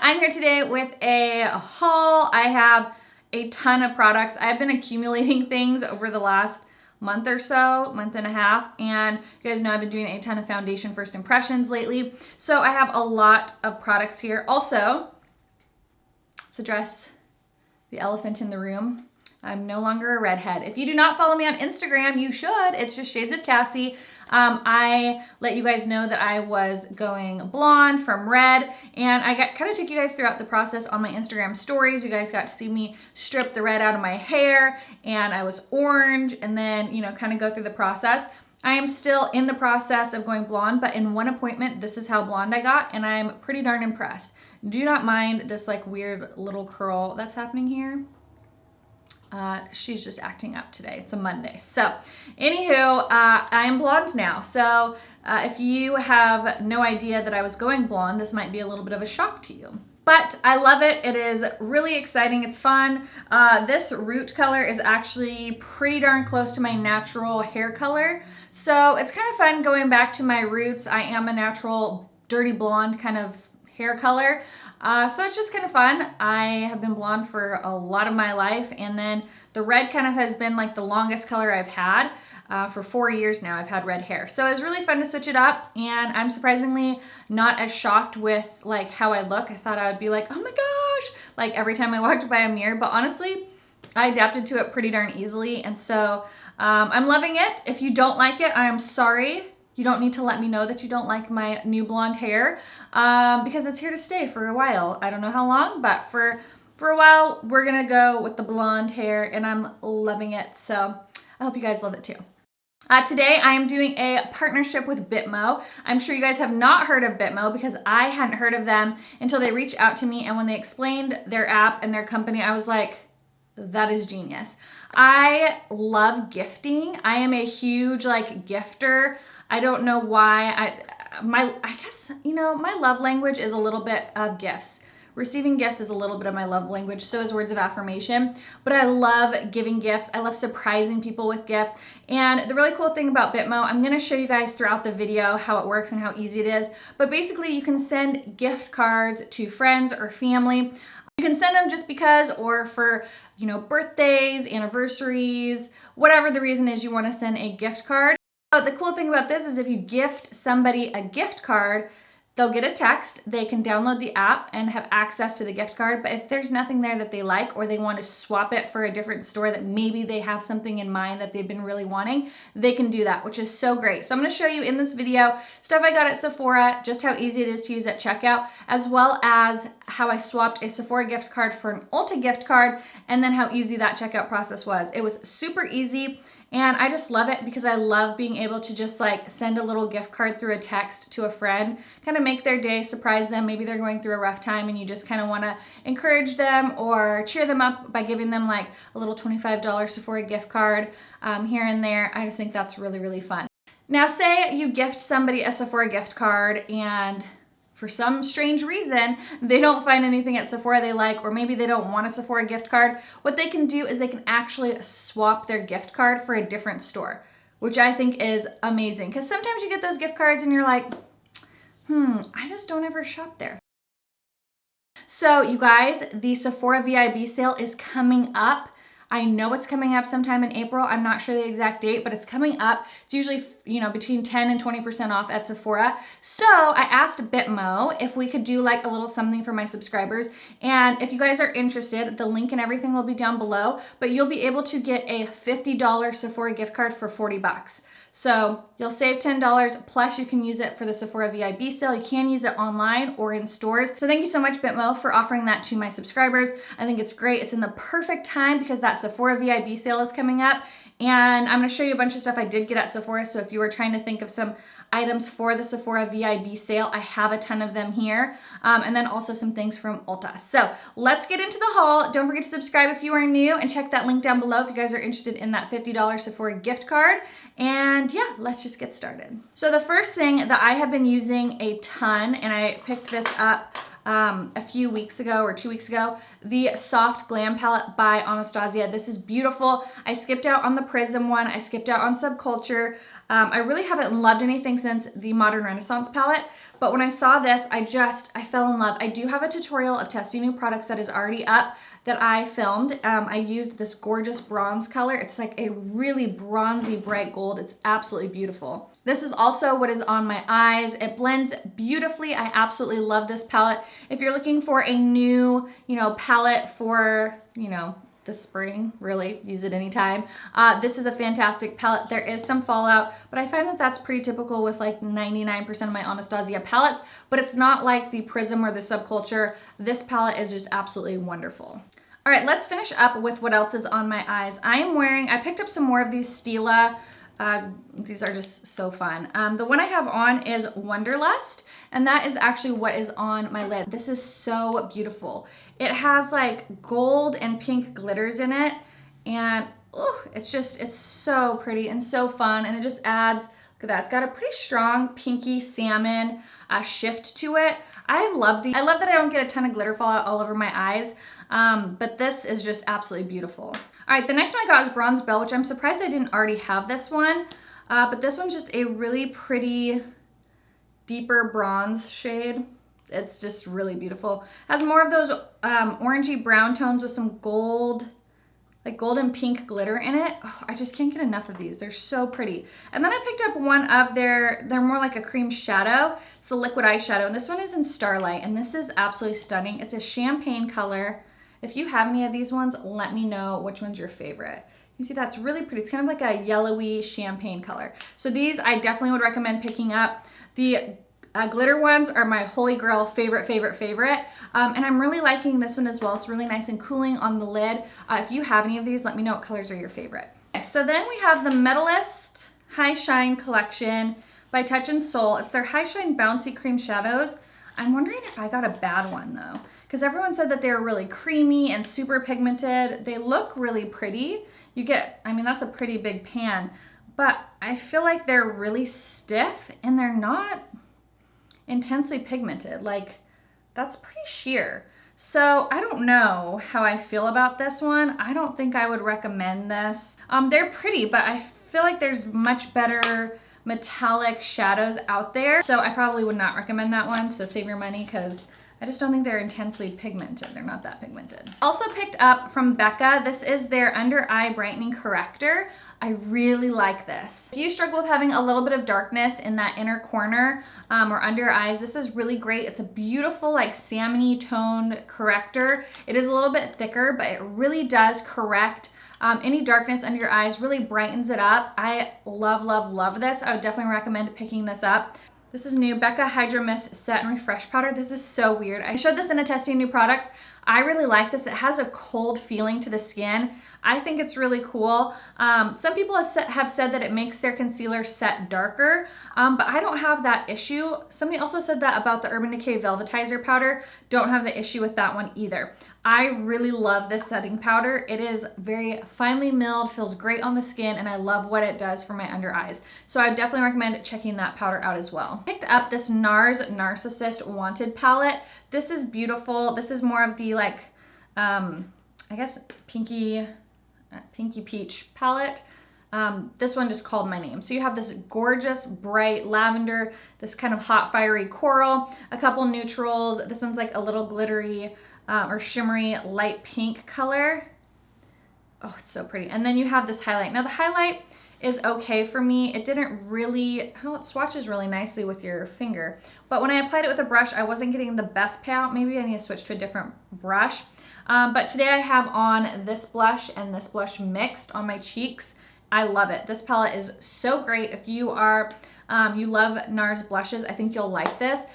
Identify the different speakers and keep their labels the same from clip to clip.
Speaker 1: I'm here today with a haul. I have a ton of products. I've been accumulating things over the last month or so, month and a half, and you guys know I've been doing a ton of foundation first impressions lately. So I have a lot of products here. Also, let's address the elephant in the room. I'm no longer a redhead. If you do not follow me on Instagram, you should. It's just Shades of Cassie. I let you guys know that I was going blonde from red, and I kind of took you guys throughout the process on my Instagram stories. You guys got to see me strip the red out of my hair, and I was orange, and then, you know, kind of go through the process. I am still in the process of going blonde, but in one appointment, this is how blonde I got, and I'm pretty darn impressed. Do not mind this like weird little curl that's happening here. She's just acting up today. It's a Monday. So anywho, I am blonde now. So if you have no idea that I was going blonde, this might be a little bit of a shock to you. But I love it. It is really exciting. It's fun. This root color is actually pretty darn close to my natural hair color. So it's kind of fun going back to my roots. I am a natural dirty blonde kind of hair color. So it's just kind of fun. I have been blonde for a lot of my life, and then the red kind of has been like the longest color I've had. For 4 years now I've had red hair. So it was really fun to switch it up, and I'm surprisingly not as shocked with like how I look. I thought I would be like, oh my gosh, like every time I walked by a mirror, but honestly, I adapted to it pretty darn easily, and so I'm loving it. If you don't like it, I am sorry. You don't need to let me know that you don't like my new blonde hair because it's here to stay for a while. I don't know how long, but for a while, we're gonna go with the blonde hair, and I'm loving it. So I hope you guys love it too. Today, I am doing a partnership with Bitmo. I'm sure you guys have not heard of Bitmo because I hadn't heard of them until they reached out to me, and when they explained their app and their company, I was like, that is genius. I love gifting. I am a huge like gifter. I don't know why. I guess, you know, my love language is a little bit of gifts. Receiving gifts is a little bit of my love language, so is words of affirmation. But I love giving gifts. I love surprising people with gifts. And the really cool thing about Bitmo, I'm gonna show you guys throughout the video how it works and how easy it is. But basically, you can send gift cards to friends or family. You can send them just because, or for, you know, birthdays, anniversaries, whatever the reason is you wanna send a gift card. But the cool thing about this is if you gift somebody a gift card, they'll get a text, they can download the app and have access to the gift card. But if there's nothing there that they like, or they want to swap it for a different store that maybe they have something in mind that they've been really wanting, they can do that, which is so great. So I'm going to show you in this video stuff I got at Sephora, just how easy it is to use at checkout, as well as how I swapped a Sephora gift card for an Ulta gift card, and then how easy that checkout process was. It was super easy. And I just love it because I love being able to just like send a little gift card through a text to a friend, kind of make their day, surprise them. Maybe they're going through a rough time and you just kind of want to encourage them or cheer them up by giving them like a little $25 Sephora gift card here and there. I just think that's really, really fun. Now, say you gift somebody a Sephora gift card and for some strange reason, they don't find anything at Sephora they like, or maybe they don't want a Sephora gift card. What they can do is they can actually swap their gift card for a different store, which I think is amazing. Because sometimes you get those gift cards and you're like, I just don't ever shop there. So you guys, the Sephora Vib sale is coming up. I know it's coming up sometime in April. I'm not sure the exact date, but it's coming up. It's usually, you know, between 10 and 20% off at Sephora. So I asked Bitmo if we could do like a little something for my subscribers. And if you guys are interested, the link and everything will be down below, but you'll be able to get a $50 Sephora gift card for 40 bucks. So you'll save $10, plus you can use it for the Sephora Vib sale. You can use it online or in stores. So thank you so much, Bitmo, for offering that to my subscribers. I think it's great. It's in the perfect time because that Sephora Vib sale is coming up. And I'm gonna show you a bunch of stuff I did get at Sephora. So if you were trying to think of some items for the Sephora Vib sale, I have a ton of them here. And then also some things from Ulta. So let's get into the haul. Don't forget to subscribe if you are new, and check that link down below if you guys are interested in that $50 Sephora gift card. And yeah, let's just get started. So the first thing that I have been using a ton, and I picked this up a few weeks ago or 2 weeks ago, the Soft Glam palette by Anastasia. This is beautiful. I skipped out on the Prism one. I skipped out on Subculture. I really haven't loved anything since the Modern Renaissance palette, but when I saw this, I fell in love. I do have a tutorial of testing new products that is already up that I filmed. I used this gorgeous bronze color. It's like a really bronzy bright gold. It's absolutely beautiful. This is also what is on my eyes. It blends beautifully. I absolutely love this palette. If you're looking for a new, palette for, the spring, really, use it anytime. This is a fantastic palette. There is some fallout, but I find that that's pretty typical with like 99% of my Anastasia palettes, but it's not like the Prism or the Subculture. This palette is just absolutely wonderful. All right, let's finish up with what else is on my eyes. I picked up some more of these Stila. These are just so fun. The one I have on is Wonderlust, and that is actually what is on my lid. This is so beautiful. It has like gold and pink glitters in it, and it's so pretty and so fun, and it just adds, look at that, it's got a pretty strong pinky salmon shift to it. I love these. I love that I don't get a ton of glitter fallout all over my eyes, but this is just absolutely beautiful. All right, the next one I got is Bronze Belle, which I'm surprised I didn't already have this one, but this one's just a really pretty, deeper bronze shade. It's just really beautiful. Has more of those orangey brown tones with some gold, like golden pink glitter in it. Oh, I just can't get enough of these. They're so pretty. And then I picked up one of they're more like a cream shadow. It's the liquid eyeshadow, and this one is in Starlight, and this is absolutely stunning. It's a champagne color. If you have any of these ones, let me know which one's your favorite. You see that's really pretty. It's kind of like a yellowy champagne color. So these I definitely would recommend picking up. The glitter ones are my holy grail favorite. And I'm really liking this one as well. It's really nice and cooling on the lid. If you have any of these, let me know what colors are your favorite. So then we have the Metalist High Shine Collection by Touch in Soul. It's their High Shine Bouncy Cream Shadows. I'm wondering if I got a bad one though, because everyone said that they were really creamy and super pigmented. They look really pretty. That's a pretty big pan, but I feel like they're really stiff and they're not intensely pigmented. Like, that's pretty sheer. So I don't know how I feel about this one. I don't think I would recommend this. They're pretty, but I feel like there's much better metallic shadows out there. So I probably would not recommend that one. So save your money, because I just don't think they're intensely pigmented. They're not that pigmented. Also picked up from Becca, this is their Under Eye Brightening Corrector. I really like this. If you struggle with having a little bit of darkness in that inner corner or under your eyes, this is really great. It's a beautiful like salmony toned corrector. It is a little bit thicker, but it really does correct any darkness under your eyes, really brightens it up. I love this. I would definitely recommend picking this up. This is new Becca Hidromis Set and Refresh Powder. This is so weird. I showed this in a testing new products. I really like this. It has a cold feeling to the skin. I think it's really cool. Some people have said that it makes their concealer set darker, but I don't have that issue. Somebody also said that about the Urban Decay Velvetizer powder. Don't have the issue with that one either. I really love this setting powder. It is very finely milled, feels great on the skin, and I love what it does for my under eyes. So I definitely recommend checking that powder out as well. Picked up this Nars Narcissist Wanted palette. This is beautiful. This is more of the like, I guess pinky peach palette. This one just called my name. So you have this gorgeous bright lavender, this kind of hot fiery coral, a couple neutrals. This one's like a little glittery or shimmery light pink color. Oh, it's so pretty. And then you have this highlight. Now the highlight is okay for me. It didn't really, it swatches really nicely with your finger. But when I applied it with a brush, I wasn't getting the best payout. Maybe I need to switch to a different brush. But today I have on this blush and this blush mixed on my cheeks. I love it. This palette is so great. If you are, you love Nars blushes, I think you'll like this.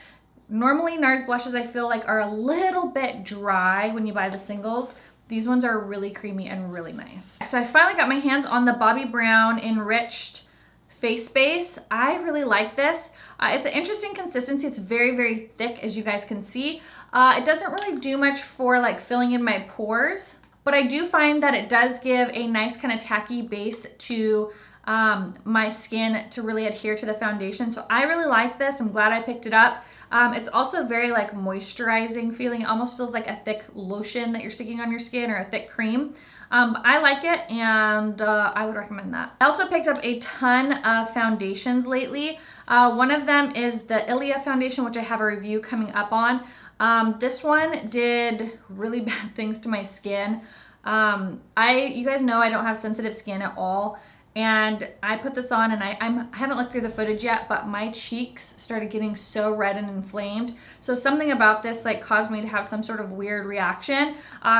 Speaker 1: Normally Nars blushes I feel like are a little bit dry when you buy the singles. These ones are really creamy and really nice. So I finally got my hands on the Bobbi Brown Enriched Face Base. I really like this. It's an interesting consistency. It's very thick, as you guys can see. It doesn't really do much for like filling in my pores, but I do find that it does give a nice kind of tacky base to my skin to really adhere to the foundation. So I really like this. I'm glad I picked it up. It's also very like moisturizing feeling. It almost feels like a thick lotion that you're sticking on your skin, or a thick cream. I like it, and I would recommend that. I also picked up a ton of foundations lately. One of them is the Ilia Foundation, which I have a review coming up on. This one did really bad things to my skin. You guys know I don't have sensitive skin at all. And I put this on, and I haven't looked through the footage yet, but my cheeks started getting so red and inflamed. So something about this like caused me to have some sort of weird reaction.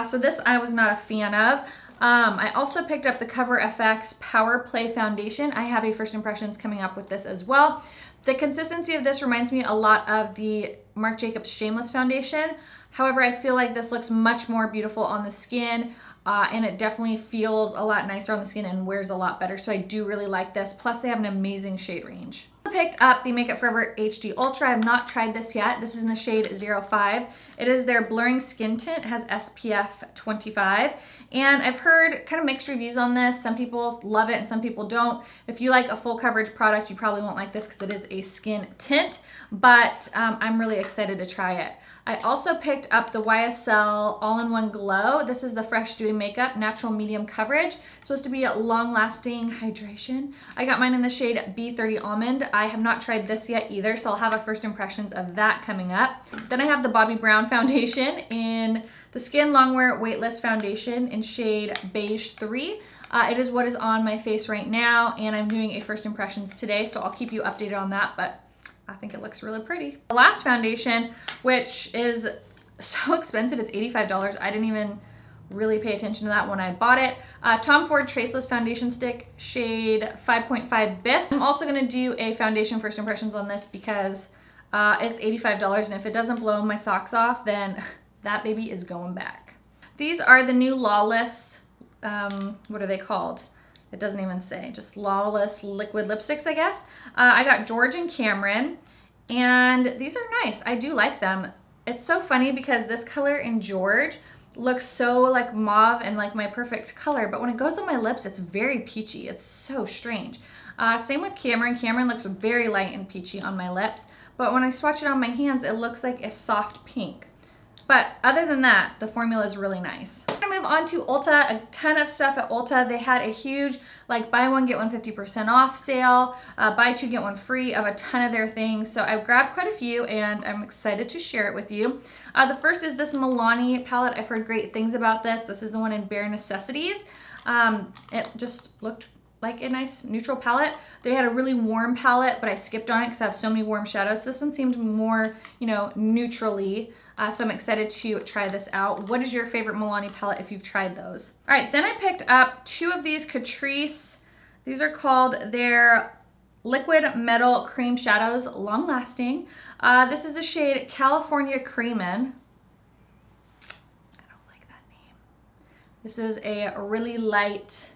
Speaker 1: So this I was not a fan of. I also picked up the Cover FX Power Play Foundation. I have a first impressions coming up with this as well. The consistency of this reminds me a lot of the Marc Jacobs Shameless Foundation. However, I feel like this looks much more beautiful on the skin. And it definitely feels a lot nicer on the skin and wears a lot better. So I do really like this. Plus they have an amazing shade range. I picked up the Makeup Forever HD Ultra. I have not tried this yet. This is in the shade 05. It is their blurring skin tint. It has SPF 25. And I've heard kind of mixed reviews on this. Some people love it and some people don't. If you like a full coverage product, you probably won't like this because it is a skin tint. But I'm really excited to try it. I also picked up the YSL All-in-One Glow. This is the Fresh Dewy Makeup Natural Medium Coverage. It's supposed to be a long-lasting hydration. I got mine in the shade B30 Almond. I have not tried this yet either, so I'll have a first impressions of that coming up. Then I have the Bobbi Brown Foundation in the Skin Longwear Weightless Foundation in shade Beige 3. It is what is on my face right now, and I'm doing a first impressions today, so I'll keep you updated on that, but I think it looks really pretty. The last foundation, which is so expensive, it's $85. I didn't even really pay attention to that when I bought it. Tom Ford Traceless Foundation Stick, shade 5.5 Bis. I'm also gonna do a foundation first impressions on this because it's $85, and if it doesn't blow my socks off, then that baby is going back. These are the new Lawless, what are they called? It doesn't even say, just Lawless liquid lipsticks, I guess. I got George and Cameron, and these are nice. I do like them. It's so funny because this color in George looks so like mauve and like my perfect color, but when it goes on my lips, it's very peachy. It's so strange. Same with Cameron. Cameron looks very light and peachy on my lips, but when I swatch it on my hands, it looks like a soft pink. But other than that, the formula is really nice. I'm gonna move on to Ulta. A ton of stuff at Ulta. They had a huge like buy one get one 50% off sale, buy two get one free of a ton of their things. So I've grabbed quite a few and I'm excited to share it with you. The first is this Milani palette. I've heard great things about this. This is the one in Bare Necessities. It just looked like a nice neutral palette. They had a really warm palette, but I skipped on it because I have so many warm shadows. So this one seemed more, you know, neutrally. So I'm excited to try this out. What is your favorite Milani palette if you've tried those? All right, then I picked up two of these Katrice. These are called their Liquid Metal Cream Shadows, long lasting. This is the shade California Creamin'. I don't like that name. This is a really light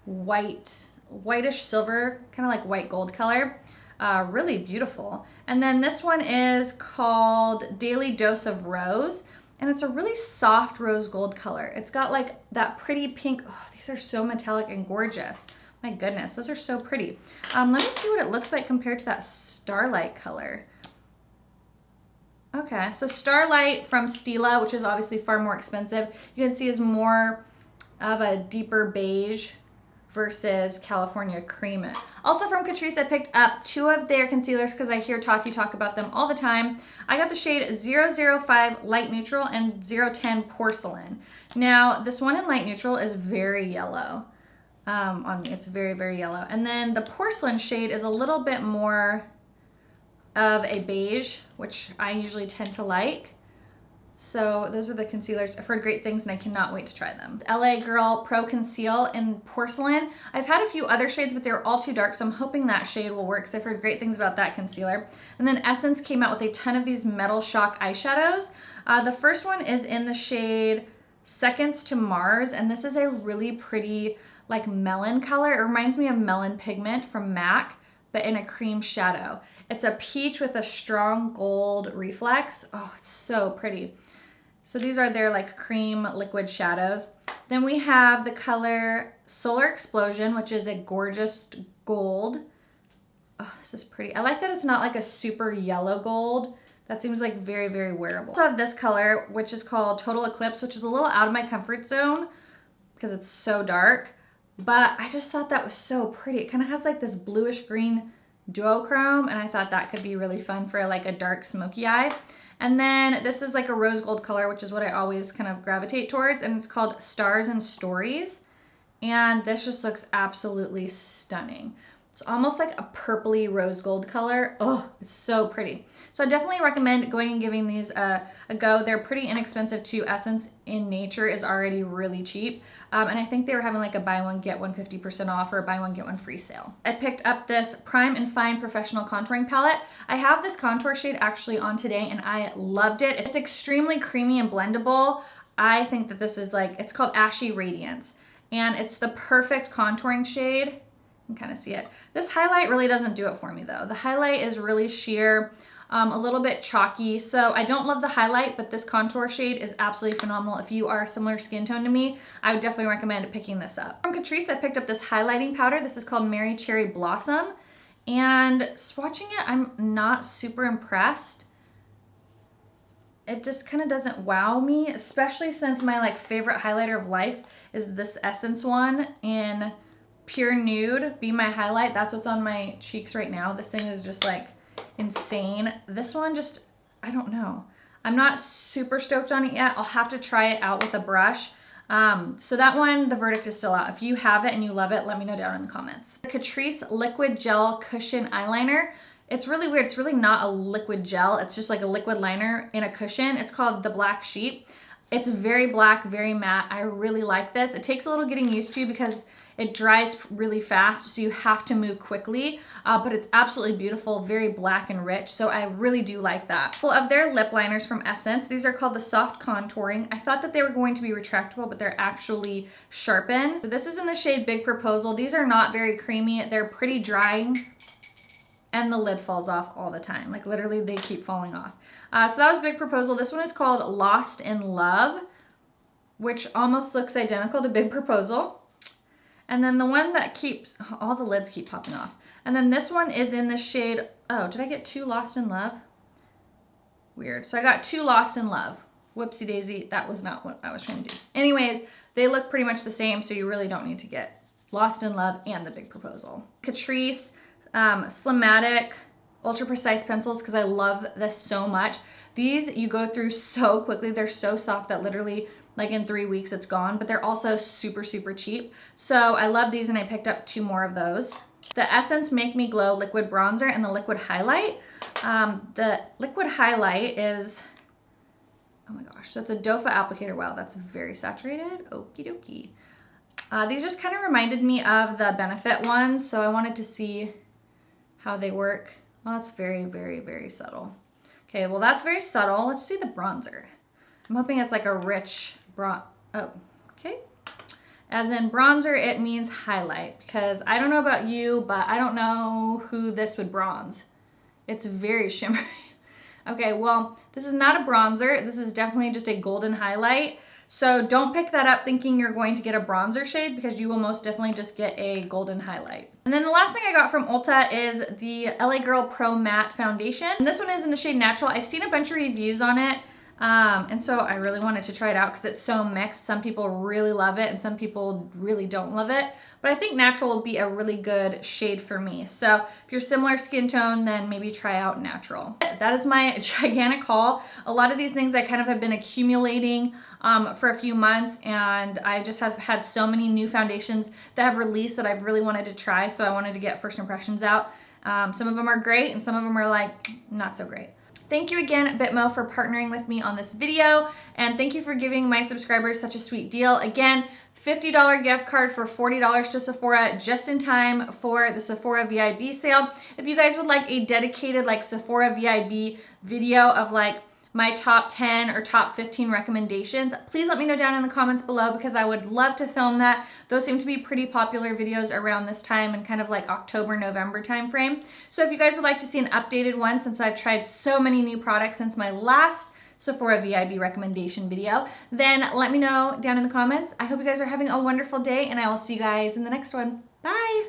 Speaker 1: whitish silver, kind of like white gold color. Really beautiful. And then this one is called Daily Dose of Rose, and it's a really soft rose gold color. It's got like that pretty pink. Oh, these are so metallic and gorgeous. My goodness, those are so pretty. Let me see what it looks like compared to that Starlight color. Okay, so Starlight from Stila, which is obviously far more expensive, you can see is more of a deeper beige versus California Cream. Also from Katrice, I picked up two of their concealers because I hear Tati talk about them all the time. I got the shade 005 Light Neutral and 010 Porcelain. Now, this one in Light Neutral is very yellow. On me, it's very, very yellow. And then the Porcelain shade is a little bit more of a beige, which I usually tend to like. So those are the concealers. I've heard great things and I cannot wait to try them. LA Girl Pro Conceal in Porcelain. I've had a few other shades, but they're all too dark, so I'm hoping that shade will work because I've heard great things about that concealer. And then Essence came out with a ton of these Metal Shock eyeshadows. The first one is in the shade Seconds to Mars, and this is a really pretty like melon color. It reminds me of Melon Pigment from MAC, but in a cream shadow. It's a peach with a strong gold reflex. Oh, it's so pretty. So these are their like cream liquid shadows. Then we have the color Solar Explosion, which is a gorgeous gold. Oh, this is pretty. I like that it's not like a super yellow gold. That seems like very, very wearable. I also have this color, which is called Total Eclipse, which is a little out of my comfort zone because it's so dark, but I just thought that was so pretty. It kind of has like this bluish green duochrome, and I thought that could be really fun for like a dark smoky eye. And then this is like a rose gold color, which is what I always kind of gravitate towards, and it's called Stars and Stories. And this just looks absolutely stunning. It's almost like a purpley rose gold color. Oh, it's so pretty. So I definitely recommend going and giving these a go. They're pretty inexpensive too. Essence in Nature is already really cheap. And I think they were having like a buy one, get one 50% off or a buy one, get one free sale. I picked up this Prime and Fine Professional Contouring Palette. I have this contour shade actually on today and I loved it. It's extremely creamy and blendable. I think that this is like, it's called Ashy Radiance. And it's the perfect contouring shade. You can kind of see it. This highlight really doesn't do it for me though. The highlight is really sheer, a little bit chalky. So I don't love the highlight, but this contour shade is absolutely phenomenal. If you are a similar skin tone to me, I would definitely recommend picking this up. From Katrice, I picked up this highlighting powder. This is called Mary Cherry Blossom. And swatching it, I'm not super impressed. It just kind of doesn't wow me, especially since my like favorite highlighter of life is this Essence one in Pure Nude, Be My Highlight. That's what's on my cheeks right now. This thing is just like insane. This one just, I don't know. I'm not super stoked on it yet. I'll have to try it out with a brush. So that one, the verdict is still out. If you have it and you love it, let me know down in the comments. The Catrice Liquid Gel Cushion Eyeliner. It's really weird. It's really not a liquid gel. It's just like a liquid liner in a cushion. It's called the Black Sheep. It's very black, very matte. I really like this. It takes a little getting used to because it dries really fast, so you have to move quickly, but it's absolutely beautiful, very black and rich, so I really do like that. Well, of their lip liners from Essence, these are called the Soft Contouring. I thought that they were going to be retractable, but they're actually sharpened. So this is in the shade Big Proposal. These are not very creamy. They're pretty drying, and the lid falls off all the time. Like literally, they keep falling off. So that was Big Proposal. This one is called Lost in Love, which almost looks identical to Big Proposal. And then the one that keeps, all the lids keep popping off. And then this one is in the shade, oh, did I get two Lost in Love? Weird. So I got two Lost in Love. Whoopsie daisy, that was not what I was trying to do. Anyways, they look pretty much the same, so you really don't need to get Lost in Love and the Big Proposal. Catrice Slimmatic Ultra Precise pencils, because I love this so much. These you go through so quickly. They're so soft that literally like in 3 weeks it's gone, but they're also super, super cheap. So I love these and I picked up 2 more of those. The Essence Make Me Glow Liquid Bronzer and the Liquid Highlight. The Liquid Highlight is, oh my gosh, so it's a doe foot applicator. Wow, that's very saturated. Okie dokie. These just kind of reminded me of the Benefit ones, so I wanted to see how they work. Well, that's very, very, very subtle. Okay, well that's very subtle. Let's see the bronzer. I'm hoping it's like a rich oh, okay. As in bronzer, it means highlight, because I don't know about you, but I don't know who this would bronze. It's very shimmery. Okay, well, this is not a bronzer. This is definitely just a golden highlight. So don't pick that up thinking you're going to get a bronzer shade, because you will most definitely just get a golden highlight. And then the last thing I got from Ulta is the LA Girl Pro Matte Foundation. And this one is in the shade Natural. I've seen a bunch of reviews on it. And so I really wanted to try it out because it's so mixed. Some people really love it and some people really don't love it. But I think Natural will be a really good shade for me. So if you're similar skin tone, then maybe try out Natural. That is my gigantic haul. A lot of these things I kind of have been accumulating for a few months, and I just have had so many new foundations that have released that I've really wanted to try. So I wanted to get first impressions out. Some of them are great and some of them are like not so great. Thank you again, Bitmo, for partnering with me on this video, and thank you for giving my subscribers such a sweet deal. Again, $50 gift card for $40 to Sephora just in time for the Sephora Vib sale. If you guys would like a dedicated like Sephora Vib video of like my top 10 or top 15 recommendations, please let me know down in the comments below, because I would love to film that. Those seem to be pretty popular videos around this time and kind of like October, November time frame. So if you guys would like to see an updated one, since I've tried so many new products since my last Sephora Vib recommendation video, then let me know down in the comments. I hope you guys are having a wonderful day, and I will see you guys in the next one. Bye!